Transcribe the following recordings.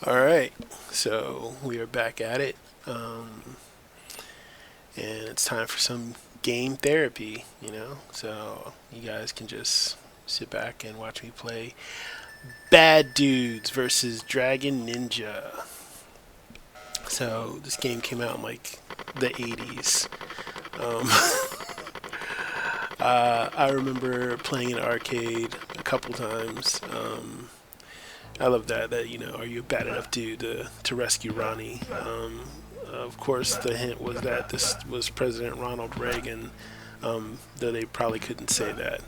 All right, so we are back at it, and it's time for some game therapy. So you guys can just sit back and watch me play Bad Dudes versus Dragon Ninja. So this game came out in like the 80s. Um, I remember playing in arcade a couple times. I love that. Are you a bad enough dude to rescue Ronnie? Of course, the hint was that this was President Ronald Reagan, though they probably couldn't say that.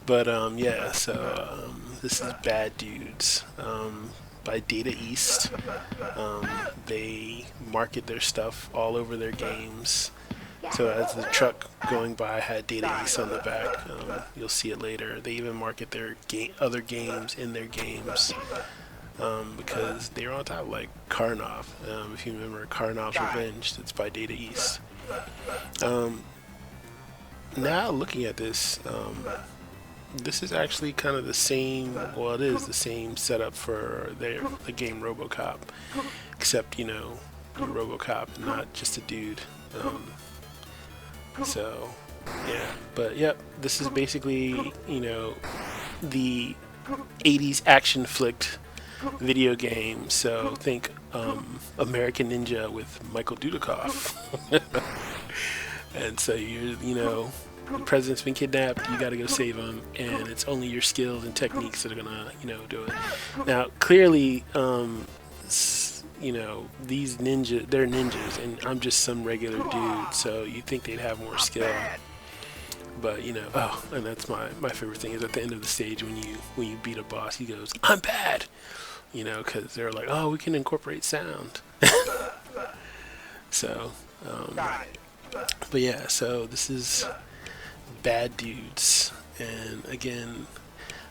But yeah, so this is Bad Dudes by Data East. They market their stuff all over their games. So as the truck going by had Data East on the back, you'll see it later. They even market their other games in their games because they were on top, like Karnov. If you remember Karnov's Revenge, that's by Data East. Um, Now looking at this, this is actually kind of the same. Well, it is the same setup for the game RoboCop, except you're RoboCop and not just a dude. So yeah, but yep, this is basically the 80s action flick video game. So think American Ninja with Michael Dudikoff. And so the president's been kidnapped. You got to go save him, and it's only your skills and techniques that are gonna do it. Now, clearly, these they're ninjas, and I'm just some regular dude. So you think they'd have more skill, but oh, and that's my favorite thing is at the end of the stage when you beat a boss, he goes, "I'm bad," because they're like, "Oh, we can incorporate sound." So, but yeah, so this is Bad Dudes, and again,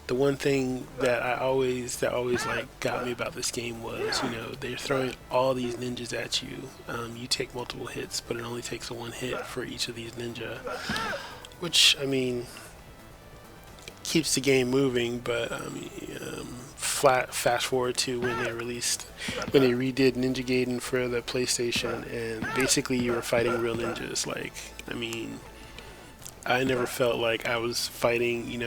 the one thing that always like got me about this game was they're throwing all these ninjas at you. You take multiple hits, but it only takes one hit for each of these ninja, which I mean keeps the game moving. But fast forward to when they redid Ninja Gaiden for the PlayStation, and basically you were fighting real ninjas. Like, I mean, I never felt like I was fighting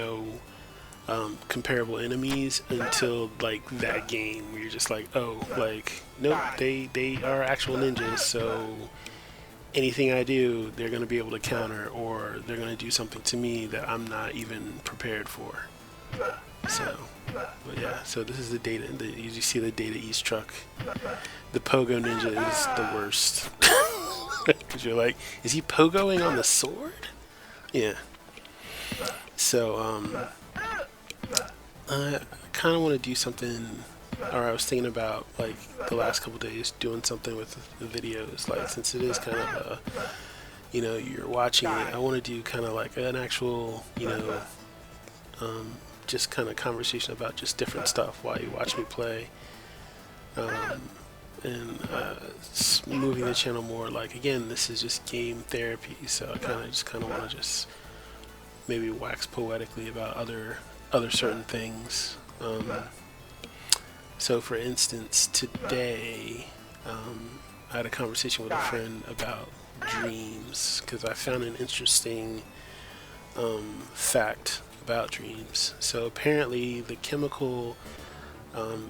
comparable enemies until like that game where you're just like, oh, like nope, they are actual ninjas, so anything I do they're going to be able to counter, or they're going to do something to me that I'm not even prepared for. So but yeah, so this is you see the Data East truck. The Pogo Ninja is the worst. Because you're like, is he pogoing on the sword? Yeah. So I kind of want to do something, or I was thinking about like the last couple days doing something with the videos. Like, since it is kind of you're watching it, I want to do kind of like an actual just kind of conversation about just different stuff while you watch me play. And moving the channel more, like, again, this is just game therapy, so I kind of want to just maybe wax poetically about other certain things. So for instance, today I had a conversation with a friend about dreams, because I found an interesting fact about dreams. So apparently the chemical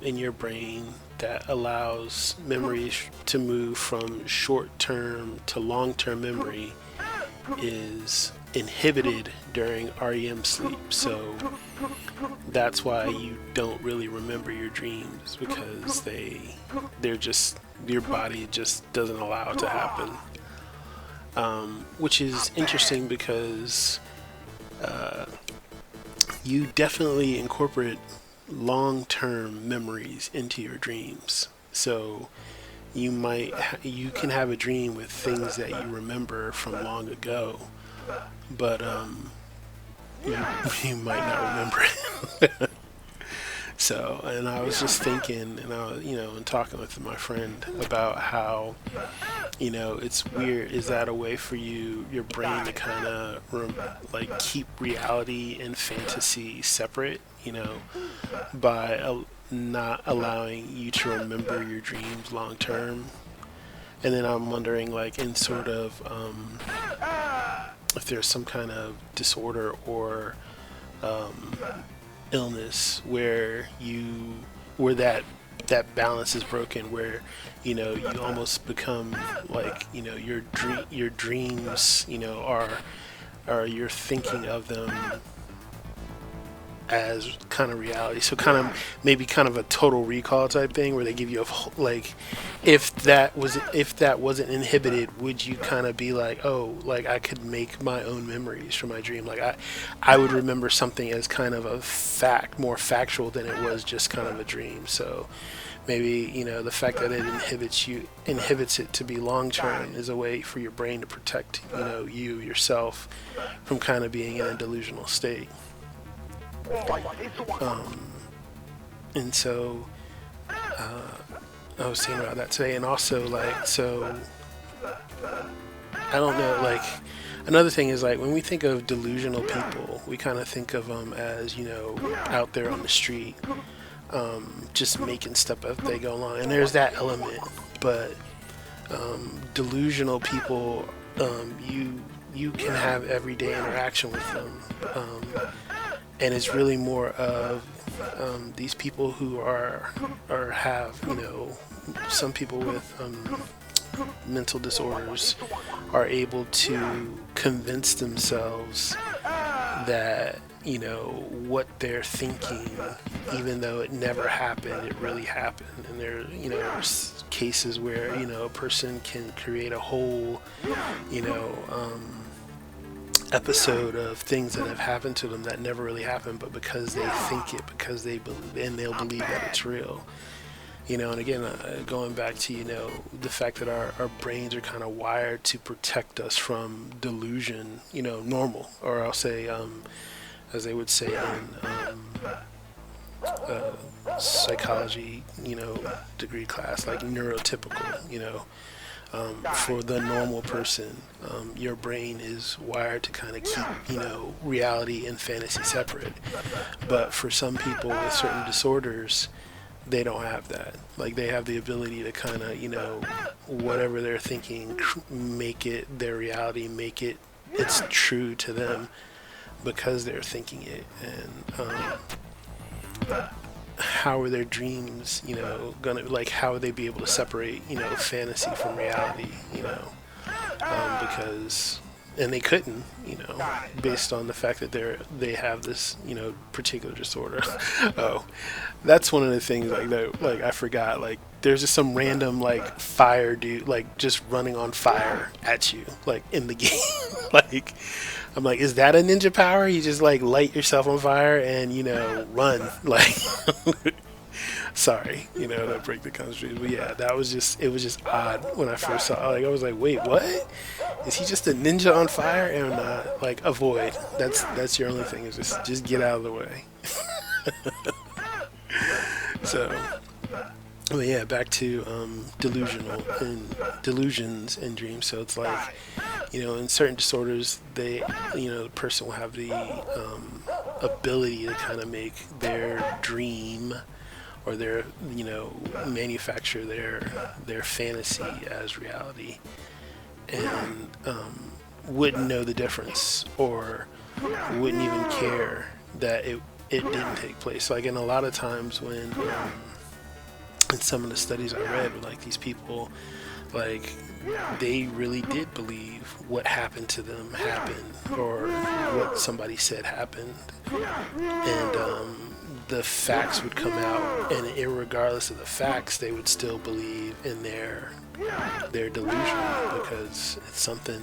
in your brain that allows memories to move from short-term to long-term memory is inhibited during REM sleep. So that's why you don't really remember your dreams, because they're just, your body just doesn't allow it to happen. Which is interesting because you definitely incorporate long-term memories into your dreams. So you can have a dream with things that you remember from long ago, but you might not remember it. So, and I was just thinking, and I was, and talking with my friend about how, it's weird. Is that a way for your brain to kind of like keep reality and fantasy separate? By not allowing you to remember your dreams long term. And then I'm wondering, like, in sort of if there's some kind of disorder or um, illness where that balance is broken, where you almost become like your dreams are you're thinking of them as kind of reality. So kind of maybe kind of a total recall type thing where they give you like if that wasn't inhibited, would you kind of be like, oh, like I could make my own memories from my dream? Like I would remember something as kind of a more factual than it was just kind of a dream. So maybe the fact that it inhibits it to be long term is a way for your brain to protect yourself from kind of being in a delusional state. And so I was thinking about that today, and also like, so I don't know, like another thing is like when we think of delusional people, we kind of think of them as out there on the street, just making stuff up they go along, and there's that element. But delusional people, you can have everyday interaction with them. And it's really more of these people who are or have some people with mental disorders are able to convince themselves that what they're thinking, even though it never happened, it really happened. And there's cases where a person can create a whole episode of things that have happened to them that never really happened, but because they think it, because they believe, and they'll believe that it's real. And again, going back to the fact that our brains are kind of wired to protect us from delusion, normal, or I'll say, as they would say in psychology, degree class, like neurotypical, for the normal person, your brain is wired to kind of keep, reality and fantasy separate. But for some people with certain disorders, they don't have that. Like they have the ability to kind of, whatever they're thinking, make it their reality, make it's true to them because they're thinking it. And how are their dreams, gonna, like, how would they be able to separate, fantasy from reality, because, and they couldn't, based on the fact that they have this, particular disorder. Oh, that's one of the things, like, that, like, I forgot, like, there's just some random, like, fire dude, like, just running on fire at you, like, in the game. Like, I'm like, is that a ninja power? You just like light yourself on fire and run, like. Sorry, to break the concentration, but yeah, it was just odd when I first saw it. Like, I was like, wait, what? Is he just a ninja on fire? And like, avoid. That's your only thing, is just get out of the way. So, but yeah, back to delusions and dreams. So it's like, in certain disorders, the person will have the ability to kind of make their dream or their, manufacture their fantasy as reality, and wouldn't know the difference or wouldn't even care that it didn't take place. Like, in a lot of times when in some of the studies I read, like, these people, like, they really did believe what happened to them happened, or what somebody said happened, and the facts would come out, and irregardless of the facts, they would still believe in their delusion because it's something,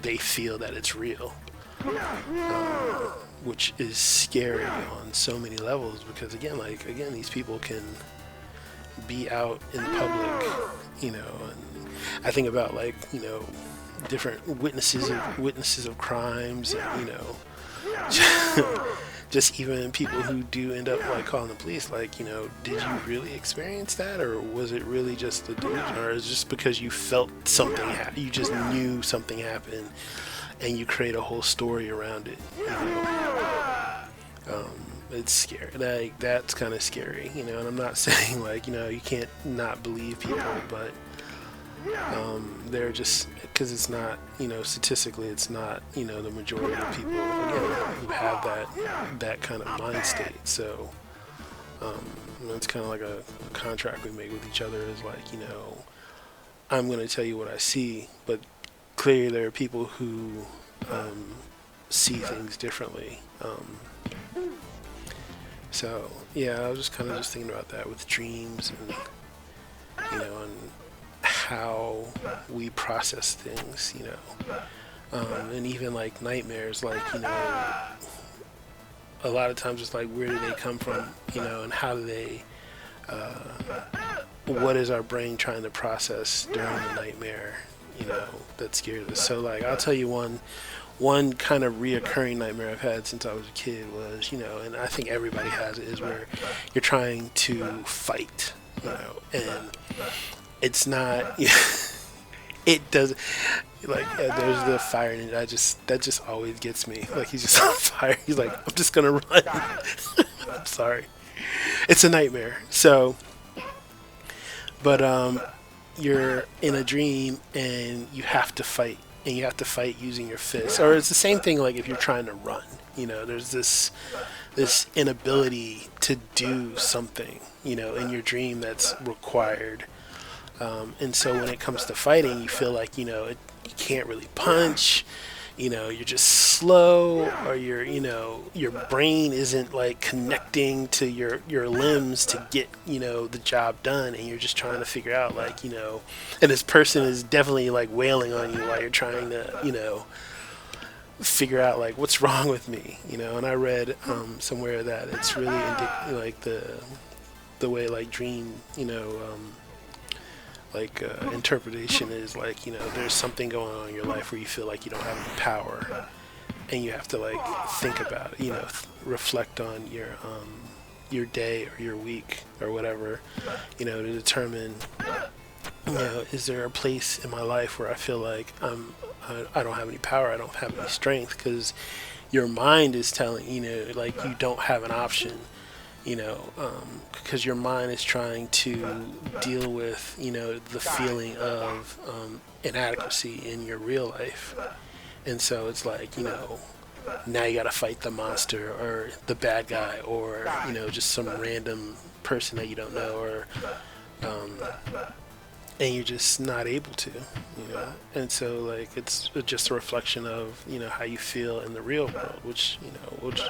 they feel that it's real, which is scary on so many levels, because again, these people can be out in public, and I think about, like, different witnesses of crimes, and, just even people who do end up like calling the police, like, did you really experience that, or was it really just a delusion, or is it just because you felt something you just knew something happened and you create a whole story around it, it's scary. Like, that's kind of scary, and I'm not saying like, you can't not believe people, but they're just, because it's not, statistically it's not, the majority of people, again, who have that kind of mind state. So it's kind of like a contract we make with each other, is like, I'm going to tell you what I see, but clearly there are people who see things differently. So yeah, I was just kind of just thinking about that with dreams, and how we process things, and even like nightmares, like, a lot of times it's like, where do they come from, and how do they, what is our brain trying to process during the nightmare, that scares us. So like, I'll tell you one kind of reoccurring nightmare I've had since I was a kid was, and I think everybody has it, is where you're trying to fight, and it's not, it does, like, there's the fire ninja. That just always gets me. Like, he's just on fire. He's like, I'm just gonna run. I'm sorry. It's a nightmare. So, but you're in a dream and you have to fight, and you have to fight using your fists. Or it's the same thing like if you're trying to run. There's this inability to do something, in your dream that's required. And so when it comes to fighting, you feel like, you can't really punch, you're just slow, or your brain isn't like connecting to your limbs to get, the job done. And you're just trying to figure out, like, and this person is definitely like wailing on you while you're trying to, figure out like what's wrong with me, and I read somewhere that it's really like the way like dream, interpretation is like, there's something going on in your life where you feel like you don't have any power, and you have to like think about it, reflect on your day or your week or whatever, to determine, is there a place in my life where I feel like I don't have any power, I don't have any strength, because your mind is telling, like, you don't have an option, because your mind is trying to deal with, the feeling of inadequacy in your real life. And so it's like, now you gotta fight the monster or the bad guy, or, just some random person that you don't know, or, and you're just not able to, and so like, it's just a reflection of, how you feel in the real world, which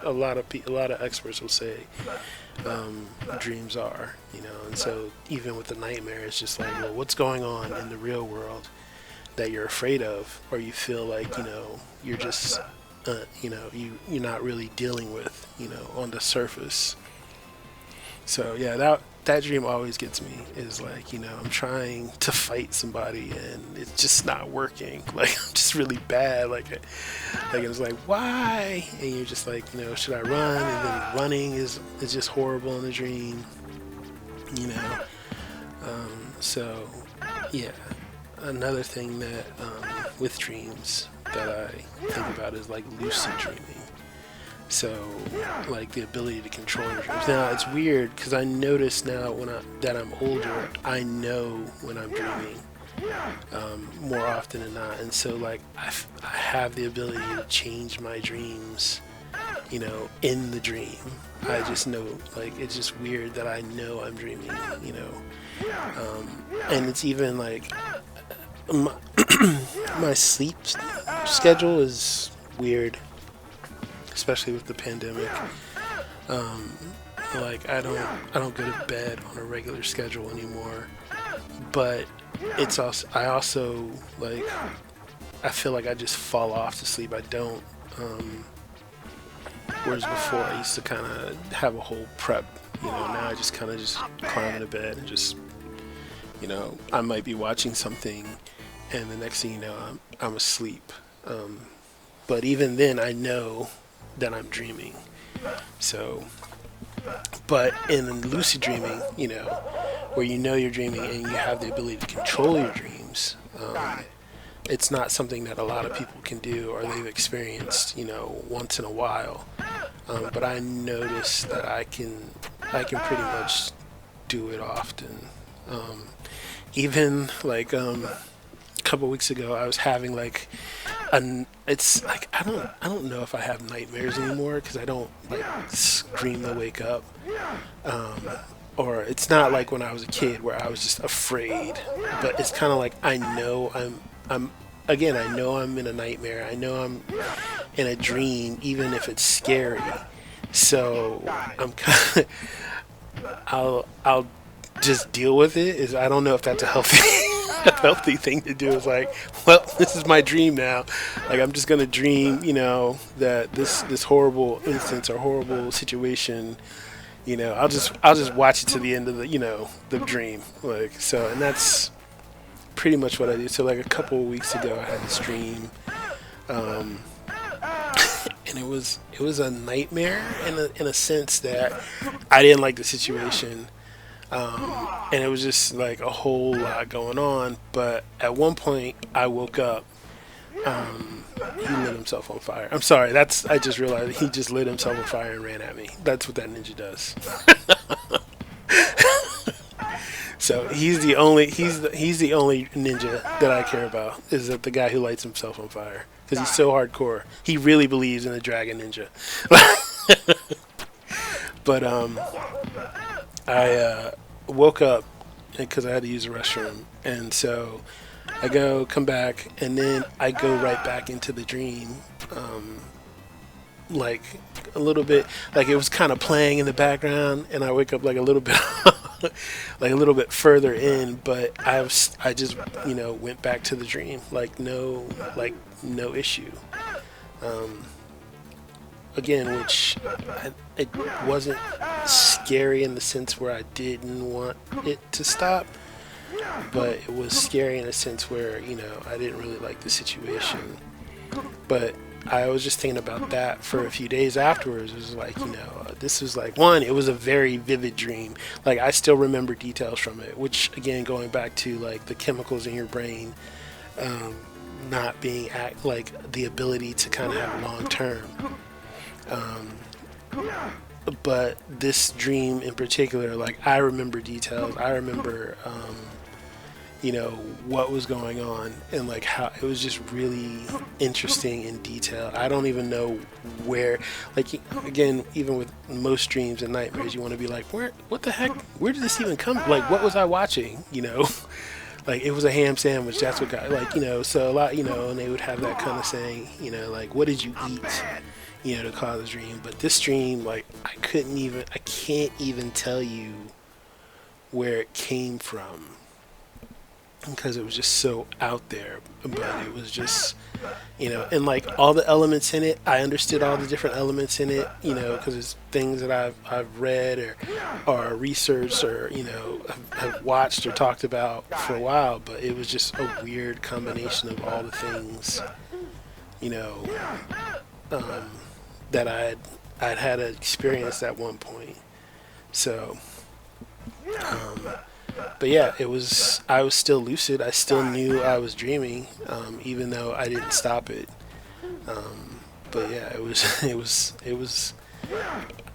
a lot of experts will say dreams are, and so even with the nightmare, it's just like, well, what's going on in the real world that you're afraid of, or you feel like, you're just you're not really dealing with, on the surface. So yeah, that dream always gets me, is like, I'm trying to fight somebody and it's just not working. Like, I'm just really bad. Like it's like, why? And you're just like, should I run? And then running is just horrible in the dream, so yeah. Another thing that, with dreams that I think about is like lucid dreaming. So, like, the ability to control your dreams. Now, it's weird because I notice now that I'm older, I know when I'm dreaming more often than not. And so, like, I have the ability to change my dreams, in the dream. I just know, like, it's just weird that I know I'm dreaming, and it's even like, my sleep schedule is weird, especially with the pandemic. Like, I don't go to bed on a regular schedule anymore, but I also like, I feel like I just fall off to sleep. I don't, whereas before I used to kind of have a whole prep, now I just kind of just climb into bed and just, I might be watching something and the next thing you know, I'm asleep. But even then I know that I'm dreaming, So, but in lucid dreaming, where you're dreaming and you have the ability to control your dreams, it's not something that a lot of people can do or they've experienced, once in a while. But I noticed that I can pretty much do it often. Even like a couple weeks ago, I was having like it's like I don't know if I have nightmares anymore because I don't like scream to wake up. Um, or it's not like when I was a kid where I was just afraid, but it's kind of like I'm again, I know I'm in a nightmare. I know I'm in a dream, even if it's scary. So I'm kind of, I'll just deal with it. Is I don't know if that's a healthy a healthy thing to do. It's like, well, this is my dream now. Like I'm just gonna dream, that this horrible instance or horrible situation. I'll just watch it to the end of the dream. Like so, and that's pretty much what I do. So like a couple of weeks ago, I had this dream, um, and it was a nightmare in a sense that I didn't like the situation, and it was just like a whole lot going on. But at one point, I woke up. He lit himself on fire. I'm sorry. I just realized he just lit himself on fire and ran at me. That's what that ninja does. So he's the only ninja that I care about is that the guy who lights himself on fire because he's so hardcore. He really believes in the dragon ninja. But I woke up because I had to use the restroom, and so I come back, and then I go right back into the dream. Like a little bit, like it was kind of playing in the background, and I wake up like a little bit, like a little bit further in. But I just went back to the dream, like no issue. Um, Again, it wasn't scary in the sense where I didn't want it to stop, but it was scary in a sense where I didn't really like the situation. But I was just thinking about that for a few days afterwards. It was like this was like it was a very vivid dream. Like I still remember details from it, which again going back to like the chemicals in your brain um, not being like the ability to kind of have long term. Um, but this dream in particular, like I remember details. I remember what was going on and like how it was just really interesting in detail. I don't even know where, like again, even with most dreams and nightmares, you want to be like, what the heck, where did this even come, like what was I watching, like it was a ham sandwich, that's what got, like so a lot, and they would have that kind of saying, like what did you eat, to cause a dream. But this dream, like I can't even tell you where it came from because it was just so out there. But it was just and like all the elements in it, I understood all the different elements in it, because it's things that I've read or researched or have watched or talked about for a while. But it was just a weird combination of all the things um, that I'd had experienced at one point. So but yeah, I was still lucid. I still knew I was dreaming, even though I didn't stop it. But yeah, it was.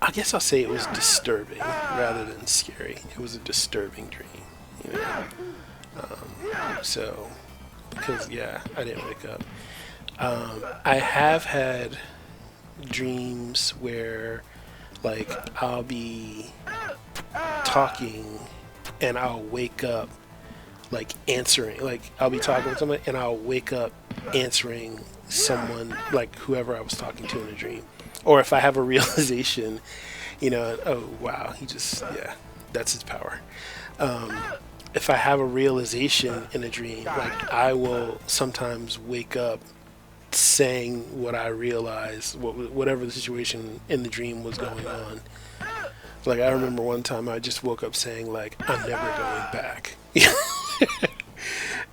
I guess I'll say it was disturbing rather than scary. It was a disturbing dream, you know. So because yeah, I didn't wake up. I have had dreams where like I'll be talking and I'll wake up like answering, like I'll be talking with someone and I'll wake up answering someone, like whoever I was talking to in a dream. Or if I have a realization, oh wow, yeah, that's his power. If I have a realization in a dream, like I will sometimes wake up saying what I realized, whatever the situation in the dream was going on. Like I remember one time I just woke up saying like, I'm never going back.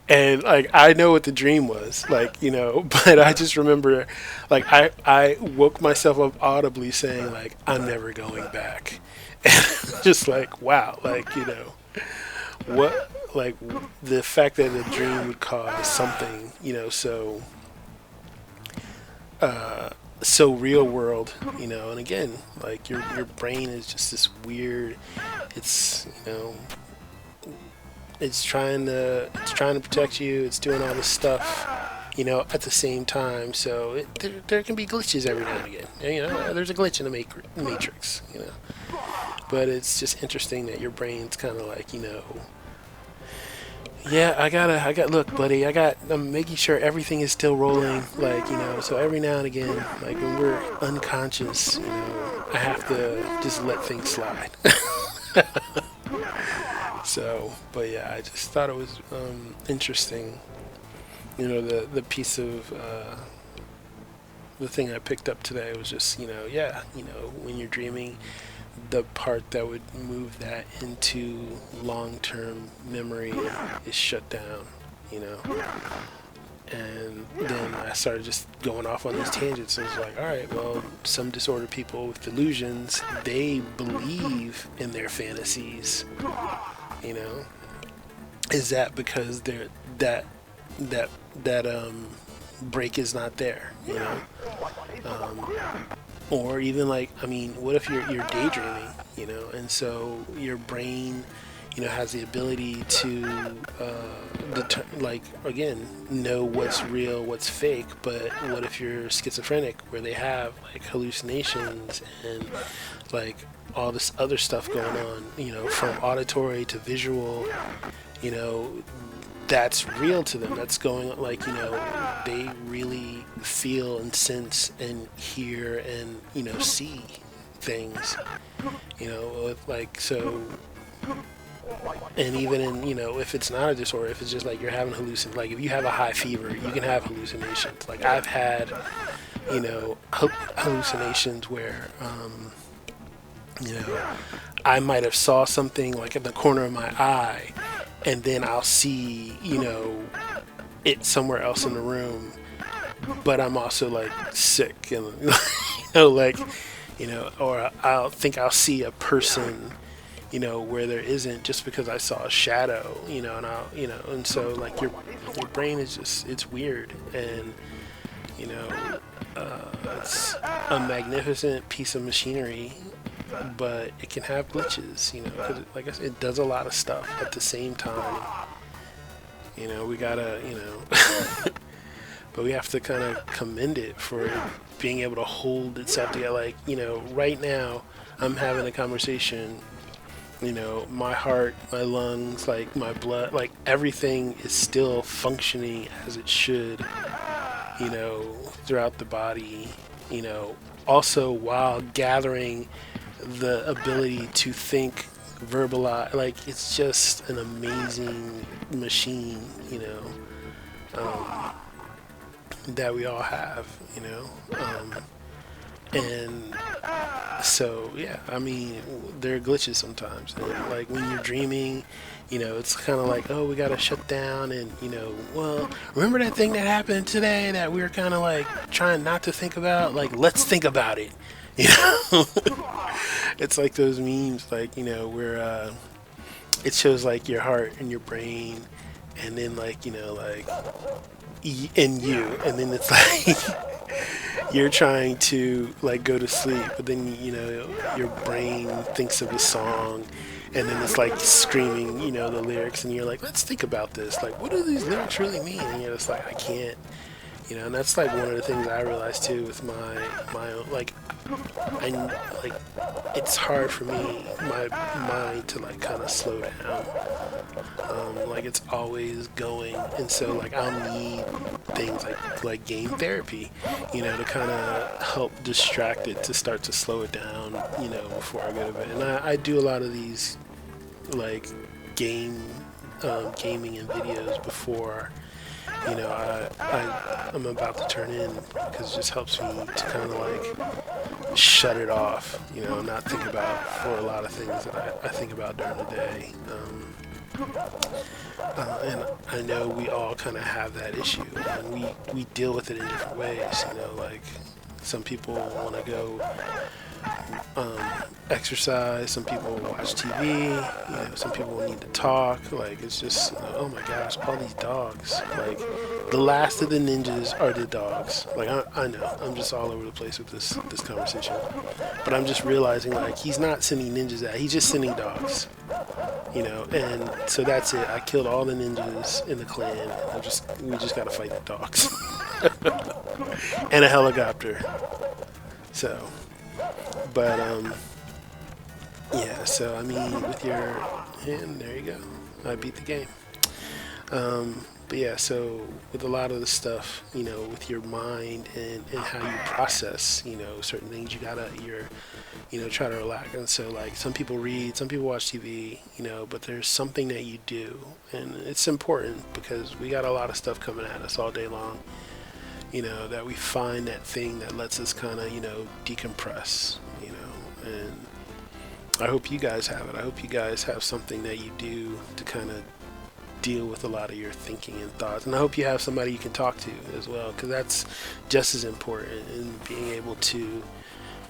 And like I know what the dream was, like, but I just remember, like, I woke myself up audibly saying like I'm never going back, and just like wow, like what, like the fact that a dream would cause something so real world, and again, like your brain is just this weird, it's it's trying to protect you. It's doing all this stuff, at the same time. So there can be glitches every now and again. There's a glitch in the matrix. But it's just interesting that your brain's kind of like, yeah, look, buddy, I'm making sure everything is still rolling, like, so every now and again, like when we're unconscious, I have to just let things slide. So, but yeah, I just thought it was interesting. The piece of the thing I picked up today was just, yeah, when you're dreaming, the part that would move that into long-term memory is shut down, you know. And then I started just going off on these tangents. I was like, all right, well, some disordered people with delusions, they believe in their fantasies, you know. Is that because that break is not there, you know? Or even like, I mean, what if you're daydreaming, you know, and so your brain, has the ability to like, again, know what's real, what's fake. But what if you're schizophrenic, where they have like hallucinations and like all this other stuff going on, from auditory to visual, you know, that's real to them. That's going, like, they really feel and sense and hear and, see things, like, so. And even in, if it's not a disorder, if it's just like you're having hallucinations, like if you have a high fever, you can have hallucinations. Like I've had, hallucinations where, I might have saw something like in the corner of my eye, and then I'll see, it somewhere else in the room, but I'm also like sick and, or I'll think I'll see a person, where there isn't, just because I saw a shadow, and and so like your brain is just, it's weird, and it's a magnificent piece of machinery, but it can have glitches, because like I said, it does a lot of stuff at the same time. We gotta, but we have to kind of commend it for being able to hold itself together. Like, right now I'm having a conversation, my heart, my lungs, like my blood, like everything is still functioning as it should, throughout the body, also while gathering the ability to think, verbalize, like it's just an amazing machine, that we all have, and so yeah, I mean, there are glitches sometimes, and like when you're dreaming, it's kind of like, oh, we gotta shut down, and well, remember that thing that happened today that we were kind of like trying not to think about, like, let's think about it, it's like those memes, like, where it shows like your heart and your brain, and then like, like and you, and then it's like you're trying to like go to sleep, but then your brain thinks of a song, and then it's like screaming, the lyrics, and you're like, let's think about this, like, what do these lyrics really mean? And you're just like, I can't, and that's like one of the things I realized too with my own, like, I like, it's hard for me, my mind, to like kind of slow down, like it's always going, and so like I'll need things like game therapy, to kind of help distract it, to start to slow it down, before I go to bed. And I do a lot of these like gaming and videos before, I'm about to turn in, because it just helps me to kind of like shut it off, not think about, for a lot of things that I think about during the day. And I know we all kind of have that issue, and we deal with it in different ways. Like some people want to go um, exercise. Some people watch TV. Some people need to talk. Like it's just, oh my gosh, all these dogs. Like the last of the ninjas are the dogs. Like I know, I'm just all over the place with this conversation, but I'm just realizing like he's not sending ninjas out. He's just sending dogs. And so that's it. I killed all the ninjas in the clan. We just gotta fight the dogs and a helicopter. So, but yeah. So I mean, with your hand, there you go. I beat the game. But yeah, so with a lot of the stuff, with your mind and how you process, certain things, try to relax. And so like some people read, some people watch TV, but there's something that you do, and it's important because we got a lot of stuff coming at us all day long. That we find that thing that lets us kind of, decompress, and I hope you guys have it. I hope you guys have something that you do to kind of deal with a lot of your thinking and thoughts, and I hope you have somebody you can talk to as well, because that's just as important in being able to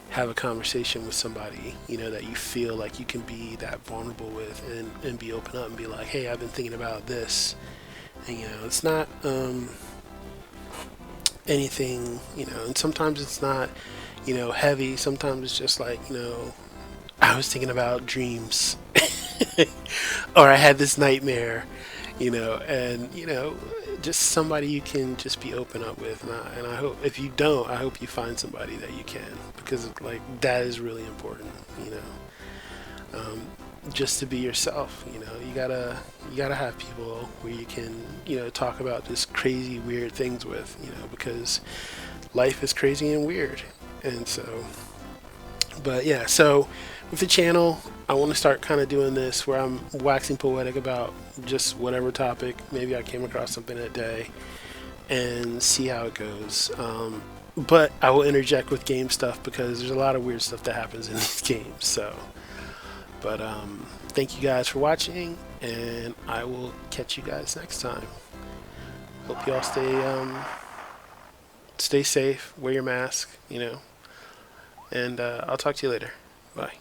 have a conversation with somebody that you feel like you can be that vulnerable with, and be open up and be like, hey, I've been thinking about this, and it's not anything, and sometimes it's not heavy. Sometimes it's just like, I was thinking about dreams or I had this nightmare, and just somebody you can just be open up with, and I hope, if you don't, I hope you find somebody that you can, because like that is really important, just to be yourself. You gotta have people where you can talk about just crazy weird things with, because life is crazy and weird. And so, but yeah, so with the channel, I want to start kind of doing this where I'm waxing poetic about just whatever topic. Maybe I came across something that day, and see how it goes. But I will interject with game stuff because there's a lot of weird stuff that happens in these games. So, but thank you guys for watching, and I will catch you guys next time. Hope you all stay safe, wear your mask, and I'll talk to you later. Bye.